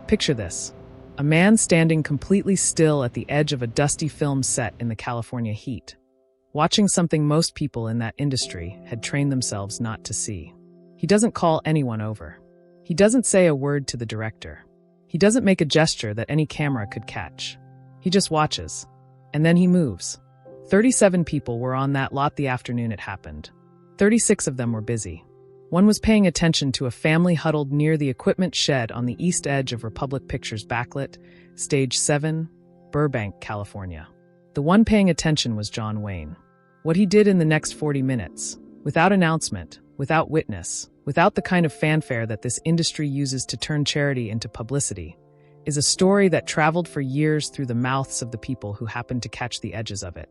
Picture this. A man standing completely still at the edge of a dusty film set in the California heat, watching something most people in that industry had trained themselves not to see. He doesn't call anyone over. He doesn't say a word to the director. He doesn't make a gesture that any camera could catch. He just watches. And then he moves. 37 people were on that lot the afternoon it happened. 36 of them were busy. One was paying attention to a family huddled near the equipment shed on the east edge of Republic Pictures backlit, Stage 7, Burbank, California. The one paying attention was John Wayne. What he did in the next 40 minutes, without announcement, without witness, without the kind of fanfare that this industry uses to turn charity into publicity, is a story that traveled for years through the mouths of the people who happened to catch the edges of it.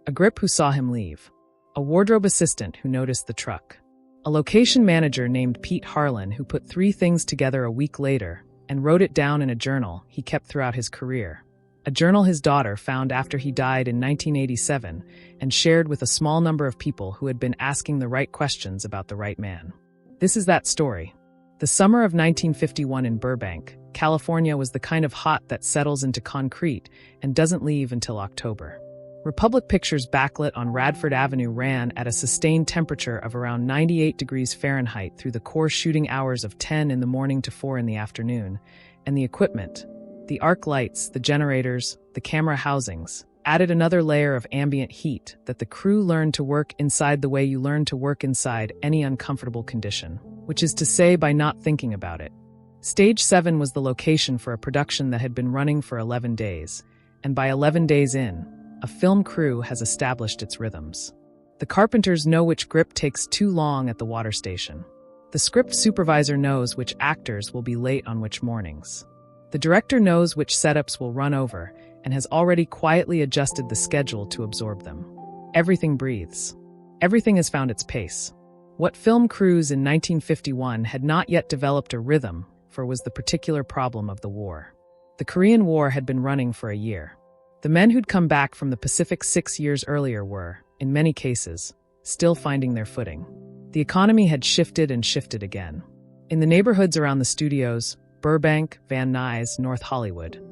A grip who saw him leave. A wardrobe assistant who noticed the truck. A location manager named Pete Harlan who put 3 things together a week later and wrote it down in a journal he kept throughout his career. A journal his daughter found after he died in 1987 and shared with a small number of people who had been asking the right questions about the right man. This is that story. The summer of 1951 in Burbank, California was the kind of hot that settles into concrete and doesn't leave until October. Republic Pictures backlit on Radford Avenue ran at a sustained temperature of around 98 degrees Fahrenheit through the core shooting hours of 10 in the morning to 4 in the afternoon, and the equipment, the arc lights, the generators, the camera housings, added another layer of ambient heat that the crew learned to work inside the way you learn to work inside any uncomfortable condition, which is to say by not thinking about it. Stage 7 was the location for a production that had been running for 11 days, and by 11 days in, a film crew has established its rhythms. The carpenters know which grip takes too long at the water station. The script supervisor knows which actors will be late on which mornings. The director knows which setups will run over and has already quietly adjusted the schedule to absorb them. Everything breathes. Everything has found its pace. What film crews in 1951 had not yet developed a rhythm for was the particular problem of the war. The Korean War had been running for a year. The men who'd come back from the Pacific 6 years earlier were, in many cases, still finding their footing. The economy had shifted and shifted again. In the neighborhoods around the studios, Burbank, Van Nuys, North Hollywood,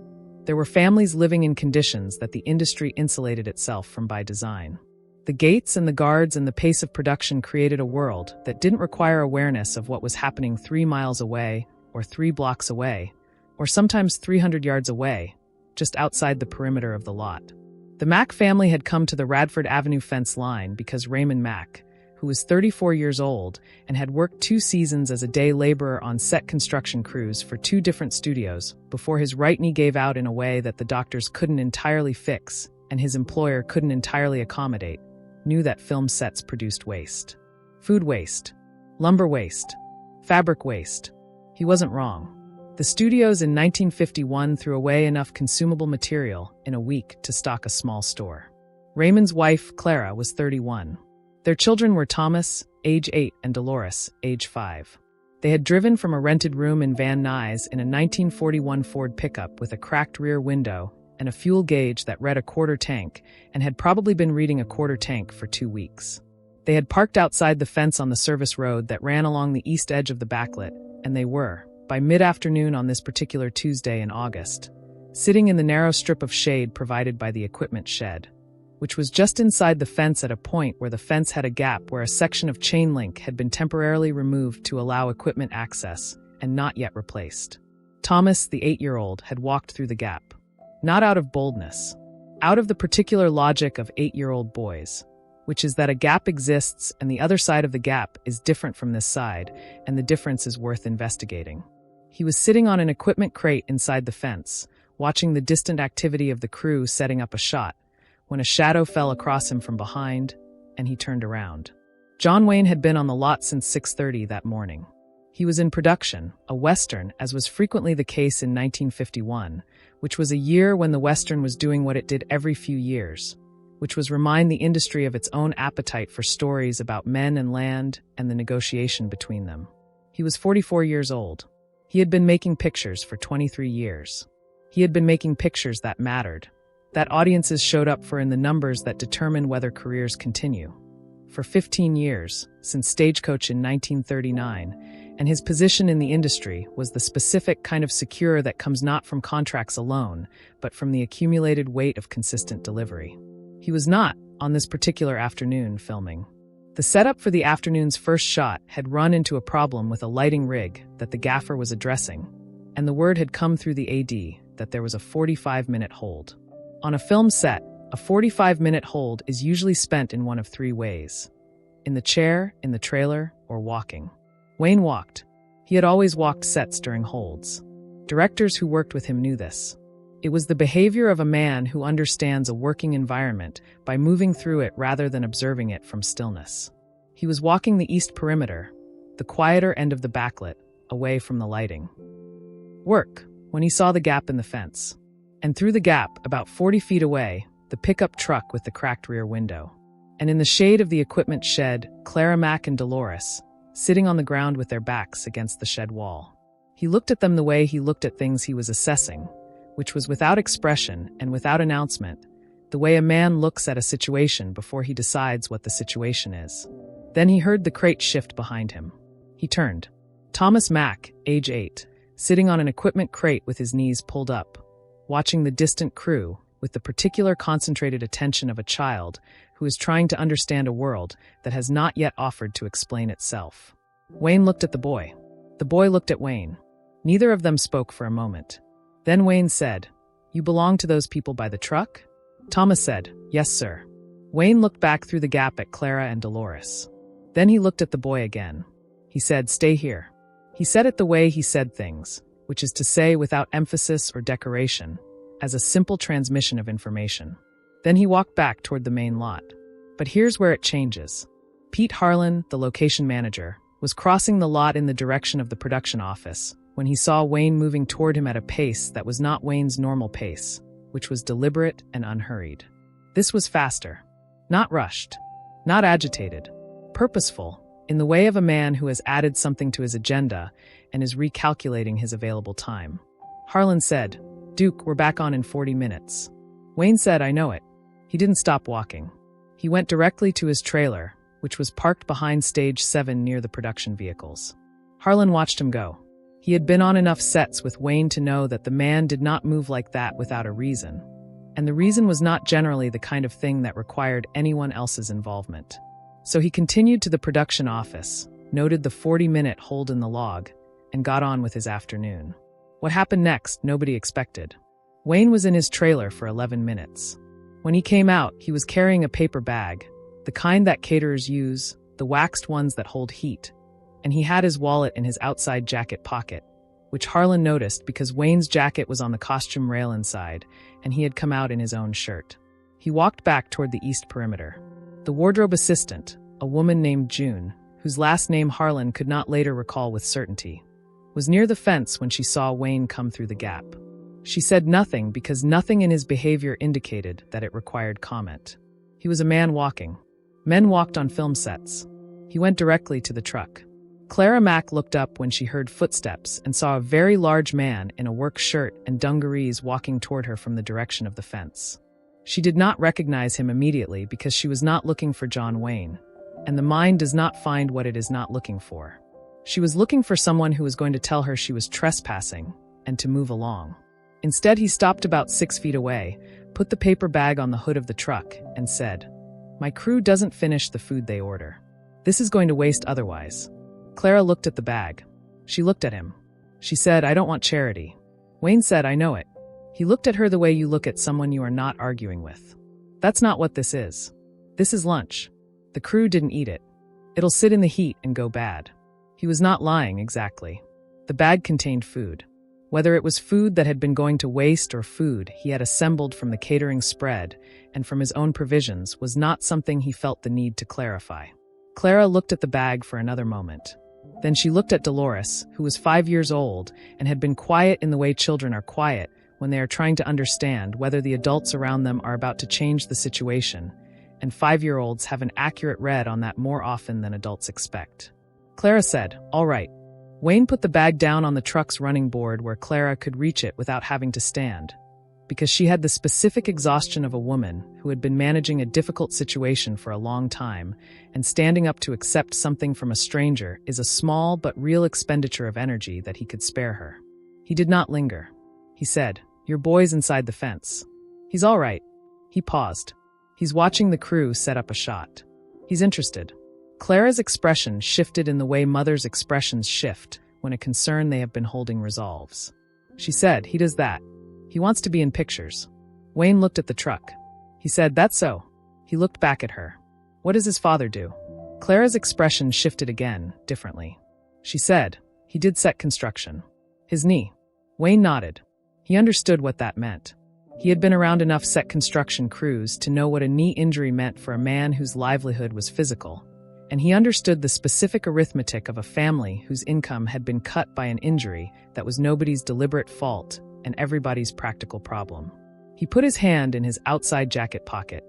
there were families living in conditions that the industry insulated itself from by design. The gates and the guards and the pace of production created a world that didn't require awareness of what was happening 3 miles away, or 3 blocks away, or sometimes 300 yards away, just outside the perimeter of the lot. The Mack family had come to the Radford Avenue fence line because Raymond Mack, who was 34 years old and had worked 2 seasons as a day laborer on set construction crews for 2 different studios before his right knee gave out in a way that the doctors couldn't entirely fix and his employer couldn't entirely accommodate, knew that film sets produced waste. Food waste, lumber waste, fabric waste. He wasn't wrong. The studios in 1951 threw away enough consumable material in a week to stock a small store. Raymond's wife, Clara, was 31. Their children were Thomas, age 8, and Dolores, age 5. They had driven from a rented room in Van Nuys in a 1941 Ford pickup with a cracked rear window and a fuel gauge that read a quarter tank and had probably been reading a quarter tank for 2 weeks. They had parked outside the fence on the service road that ran along the east edge of the backlit, and they were, by mid-afternoon on this particular Tuesday in August, sitting in the narrow strip of shade provided by the equipment shed, which was just inside the fence at a point where the fence had a gap where a section of chain link had been temporarily removed to allow equipment access and not yet replaced. Thomas, the 8-year-old, had walked through the gap. Not out of boldness, out of the particular logic of 8-year-old boys, which is that a gap exists and the other side of the gap is different from this side, and the difference is worth investigating. He was sitting on an equipment crate inside the fence, watching the distant activity of the crew setting up a shot, when a shadow fell across him from behind, and he turned around. John Wayne had been on the lot since 6:30 that morning. He was in production, a Western, as was frequently the case in 1951, which was a year when the Western was doing what it did every few years, which was remind the industry of its own appetite for stories about men and land and the negotiation between them. He was 44 years old. He had been making pictures for 23 years. He had been making pictures that mattered, that audiences showed up for in the numbers that determine whether careers continue. For 15 years, since Stagecoach in 1939, and his position in the industry was the specific kind of secure that comes not from contracts alone, but from the accumulated weight of consistent delivery. He was not, on this particular afternoon, filming. The setup for the afternoon's first shot had run into a problem with a lighting rig that the gaffer was addressing, and the word had come through the AD that there was a 45-minute hold. On a film set, a 45-minute hold is usually spent in one of three ways: in the chair, in the trailer, or walking. Wayne walked. He had always walked sets during holds. Directors who worked with him knew this. It was the behavior of a man who understands a working environment by moving through it rather than observing it from stillness. He was walking the east perimeter, the quieter end of the backlit, away from the lighting. Work, when he saw the gap in the fence. And through the gap, about 40 feet away, the pickup truck with the cracked rear window. And in the shade of the equipment shed, Clara Mack and Dolores, sitting on the ground with their backs against the shed wall. He looked at them the way he looked at things he was assessing, which was without expression and without announcement, the way a man looks at a situation before he decides what the situation is. Then he heard the crate shift behind him. He turned. Thomas Mack, age 8, sitting on an equipment crate with his knees pulled up, watching the distant crew with the particular concentrated attention of a child who is trying to understand a world that has not yet offered to explain itself. Wayne looked at the boy. The boy looked at Wayne. Neither of them spoke for a moment. Then Wayne said, "You belong to those people by the truck?" Thomas said, "Yes, sir." Wayne looked back through the gap at Clara and Dolores. Then he looked at the boy again. He said, "Stay here." He said it the way he said things, which is to say without emphasis or decoration, as a simple transmission of information. Then he walked back toward the main lot. But here's where it changes. Pete Harlan, the location manager, was crossing the lot in the direction of the production office when he saw Wayne moving toward him at a pace that was not Wayne's normal pace, which was deliberate and unhurried. This was faster. Not rushed. Not agitated. Purposeful, in the way of a man who has added something to his agenda and is recalculating his available time. Harlan said, "Duke, we're back on in 40 minutes. Wayne said, "I know it." He didn't stop walking. He went directly to his trailer, which was parked behind stage 7 near the production vehicles. Harlan watched him go. He had been on enough sets with Wayne to know that the man did not move like that without a reason. And the reason was not generally the kind of thing that required anyone else's involvement. So he continued to the production office, noted the 40-minute hold in the log, and got on with his afternoon. What happened next, nobody expected. Wayne was in his trailer for 11 minutes. When he came out, he was carrying a paper bag, the kind that caterers use, the waxed ones that hold heat, and he had his wallet in his outside jacket pocket, which Harlan noticed because Wayne's jacket was on the costume rail inside, and he had come out in his own shirt. He walked back toward the east perimeter. The wardrobe assistant, a woman named June, whose last name Harlan could not later recall with certainty, was near the fence when she saw Wayne come through the gap. She said nothing because nothing in his behavior indicated that it required comment. He was a man walking. Men walked on film sets. He went directly to the truck. Clara Mack looked up when she heard footsteps and saw a very large man in a work shirt and dungarees walking toward her from the direction of the fence. She did not recognize him immediately because she was not looking for John Wayne, and the mind does not find what it is not looking for. She was looking for someone who was going to tell her she was trespassing and to move along. Instead, he stopped about 6 feet away, put the paper bag on the hood of the truck, and said, "My crew doesn't finish the food they order. This is going to waste otherwise." Clara looked at the bag. She looked at him. She said, "I don't want charity." Wayne said, "I know it." He looked at her the way you look at someone you are not arguing with. "That's not what this is. This is lunch. The crew didn't eat it. It'll sit in the heat and go bad." He was not lying exactly. The bag contained food. Whether it was food that had been going to waste or food he had assembled from the catering spread and from his own provisions was not something he felt the need to clarify. Clara looked at the bag for another moment. Then she looked at Dolores, who was 5 years old and had been quiet in the way children are quiet when they are trying to understand whether the adults around them are about to change the situation, and 5-year-olds have an accurate read on that more often than adults expect. Clara said, "All right." Wayne put the bag down on the truck's running board where Clara could reach it without having to stand. because she had the specific exhaustion of a woman who had been managing a difficult situation for a long time, and standing up to accept something from a stranger is a small but real expenditure of energy that he could spare her. He did not linger. He said, "Your boy's inside the fence." "He's all right." He paused. "He's watching the crew set up a shot. He's interested." Clara's expression shifted in the way mothers' expressions shift when a concern they have been holding resolves. She said, "He does that. He wants to be in pictures." Wayne looked at the truck. He said, "That's so." He looked back at her. "What does his father do?" Clara's expression shifted again, differently. She said, "He did set construction." "His knee?" Wayne nodded. He understood what that meant. He had been around enough set construction crews to know what a knee injury meant for a man whose livelihood was physical, and he understood the specific arithmetic of a family whose income had been cut by an injury that was nobody's deliberate fault and everybody's practical problem. He put his hand in his outside jacket pocket.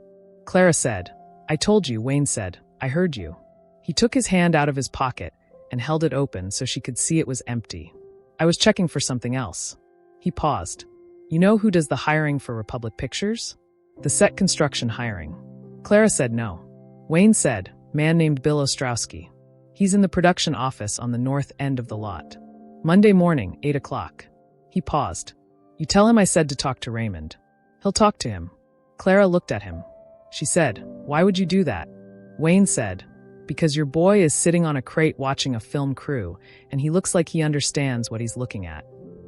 Clara said, "I told you," Wayne said. "I heard you." He took his hand out of his pocket and held it open so she could see it was empty. "I was checking for something else." He paused. "You know who does the hiring for Republic Pictures?" "The set construction hiring." Clara said no. Wayne said, "Man named Bill Ostrowski. He's in the production office on the north end of the lot. Monday morning, 8 o'clock. He paused. "You tell him I said to talk to Raymond. He'll talk to him." Clara looked at him. She said, "Why would you do that?" Wayne said, "Because your boy is sitting on a crate watching a film crew, and he looks like he understands what he's looking at."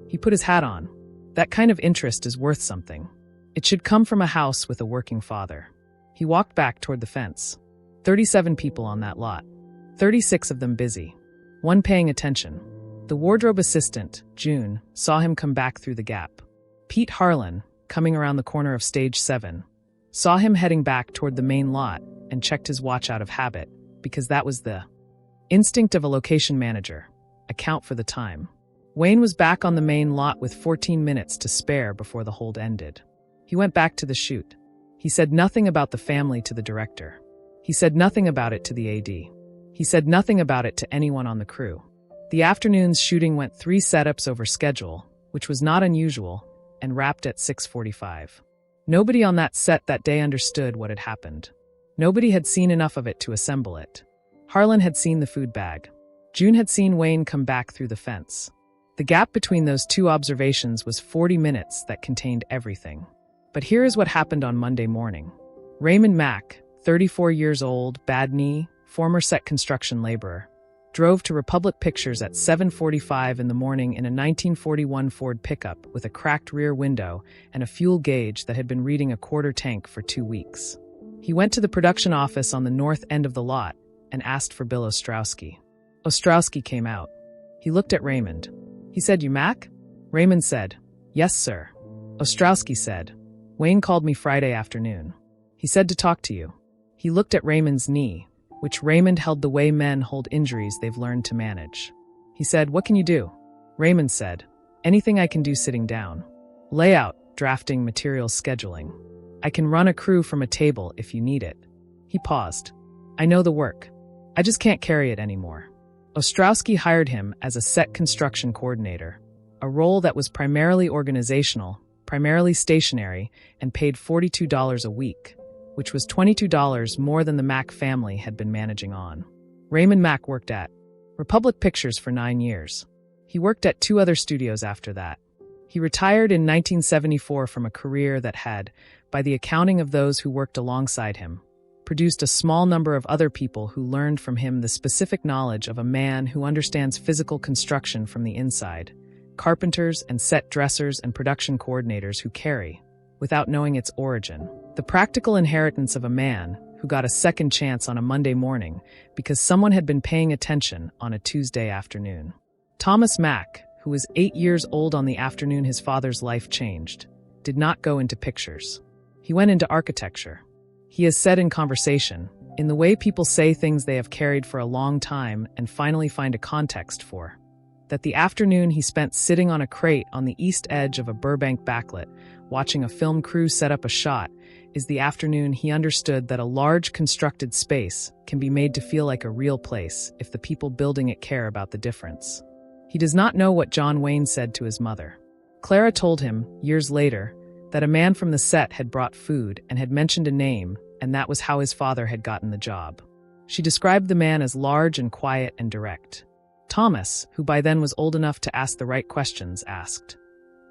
He put his hat on. "That kind of interest is worth something. It should come from a house with a working father." He walked back toward the fence. 37 people on that lot. 36 of them busy. One paying attention. The wardrobe assistant, June, saw him come back through the gap. Pete Harlan, coming around the corner of stage 7, saw him heading back toward the main lot and checked his watch out of habit, because that was the instinct of a location manager. Account for the time. Wayne was back on the main lot with 14 minutes to spare before the hold ended. He went back to the shoot. He said nothing about the family to the director. He said nothing about it to the AD. He said nothing about it to anyone on the crew. The afternoon's shooting went 3 setups over schedule, which was not unusual, and wrapped at 6:45. Nobody on that set that day understood what had happened. Nobody had seen enough of it to assemble it. Harlan had seen the food bag. June had seen Wayne come back through the fence. The gap between those two observations was 40 minutes that contained everything. But here is what happened on Monday morning. Raymond Mack, 34 years old, bad knee, former set construction laborer, drove to Republic Pictures at 7:45 in the morning in a 1941 Ford pickup with a cracked rear window and a fuel gauge that had been reading a quarter tank for 2 weeks. He went to the production office on the north end of the lot and asked for Bill Ostrowski. Ostrowski came out. He looked at Raymond. He said, "You Mac?" Raymond said, "Yes, sir." Ostrowski said, "Wayne called me Friday afternoon. He said to talk to you." He looked at Raymond's knee, which Raymond held the way men hold injuries they've learned to manage. He said, "What can you do?" Raymond said, "Anything I can do sitting down. Layout, drafting, materials, scheduling. I can run a crew from a table if you need it." He paused. "I know the work. I just can't carry it anymore." Ostrowski hired him as a set construction coordinator, a role that was primarily organizational, primarily stationary, and paid $42 a week, which was $22 more than the Mack family had been managing on. Raymond Mack worked at Republic Pictures for 9 years. He worked at 2 other studios after that. He retired in 1974 from a career that had, by the accounting of those who worked alongside him, produced a small number of other people who learned from him the specific knowledge of a man who understands physical construction from the inside, carpenters and set dressers and production coordinators who carry, without knowing its origin, the practical inheritance of a man who got a second chance on a Monday morning because someone had been paying attention on a Tuesday afternoon. Thomas Mack, who was 8 years old on the afternoon his father's life changed, did not go into pictures. He went into architecture. He has said in conversation, in the way people say things they have carried for a long time and finally find a context for, that the afternoon he spent sitting on a crate on the east edge of a Burbank backlit, watching a film crew set up a shot, is the afternoon he understood that a large constructed space can be made to feel like a real place if the people building it care about the difference. He does not know what John Wayne said to his mother. Clara told him, years later, that a man from the set had brought food and had mentioned a name, and that was how his father had gotten the job. She described the man as large and quiet and direct. Thomas, who by then was old enough to ask the right questions, asked,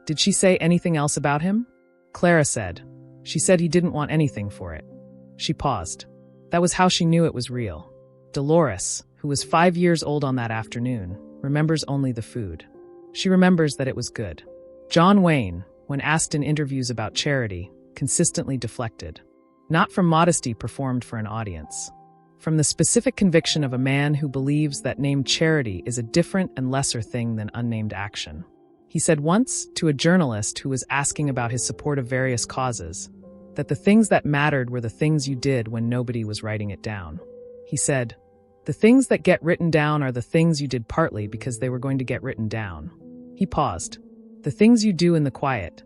"Did she say anything else about him?" Clara said, "She said he didn't want anything for it." She paused. That was how she knew it was real. Dolores, who was 5 years old on that afternoon, remembers only the food. She remembers that it was good. John Wayne, when asked in interviews about Charity, consistently deflected. Not from modesty performed for an audience. From the specific conviction of a man who believes that named charity is a different and lesser thing than unnamed action. He said once, to a journalist who was asking about his support of various causes, that the things that mattered were the things you did when nobody was writing it down. He said, "The things that get written down are the things you did partly because they were going to get written down." He paused. "The things you do in the quiet,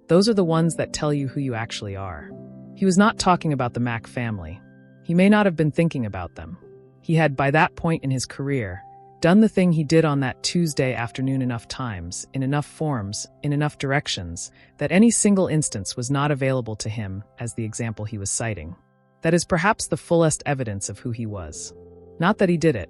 those are the ones that tell you who you actually are." He was not talking about the Mack family. He may not have been thinking about them. He had, by that point in his career, done the thing he did on that Tuesday afternoon enough times, in enough forms, in enough directions, that any single instance was not available to him as the example he was citing. That is perhaps the fullest evidence of who he was. Not that he did it.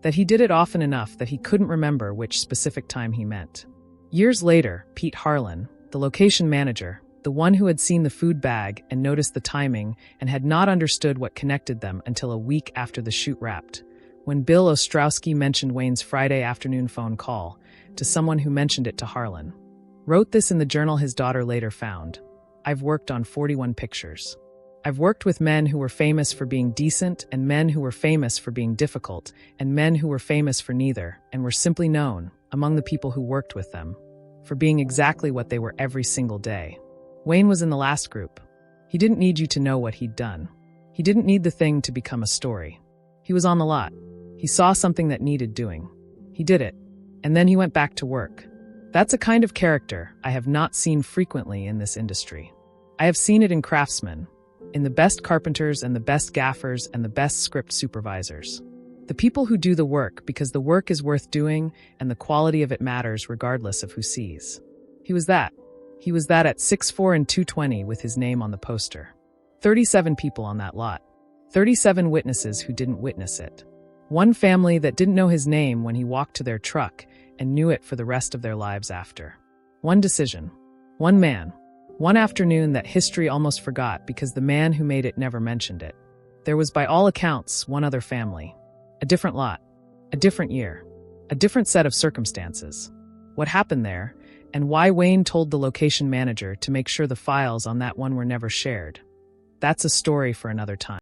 That he did it often enough that he couldn't remember which specific time he meant. Years later, Pete Harlan, the location manager, the one who had seen the food bag and noticed the timing and had not understood what connected them until a week after the shoot wrapped, when Bill Ostrowski mentioned Wayne's Friday afternoon phone call to someone who mentioned it to Harlan, wrote this in the journal his daughter later found. "I've worked on 41 pictures. I've worked with men who were famous for being decent and men who were famous for being difficult and men who were famous for neither and were simply known, among the people who worked with them, for being exactly what they were every single day." Wayne was in the last group. He didn't need you to know what he'd done. He didn't need the thing to become a story. He was on the lot. He saw something that needed doing. He did it. And then he went back to work. That's a kind of character I have not seen frequently in this industry. I have seen it in craftsmen, in the best carpenters and the best gaffers and the best script supervisors. The people who do the work because the work is worth doing and the quality of it matters regardless of who sees. He was that. He was that at 6'4" and 220 with his name on the poster. 37 people on that lot. 37 witnesses who didn't witness it. One family that didn't know his name when he walked to their truck and knew it for the rest of their lives after. One decision. One man. One afternoon that history almost forgot because the man who made it never mentioned it. There was by all accounts one other family. A different lot. A different year. A different set of circumstances. What happened there, and why Wayne told the location manager to make sure the files on that one were never shared. That's a story for another time.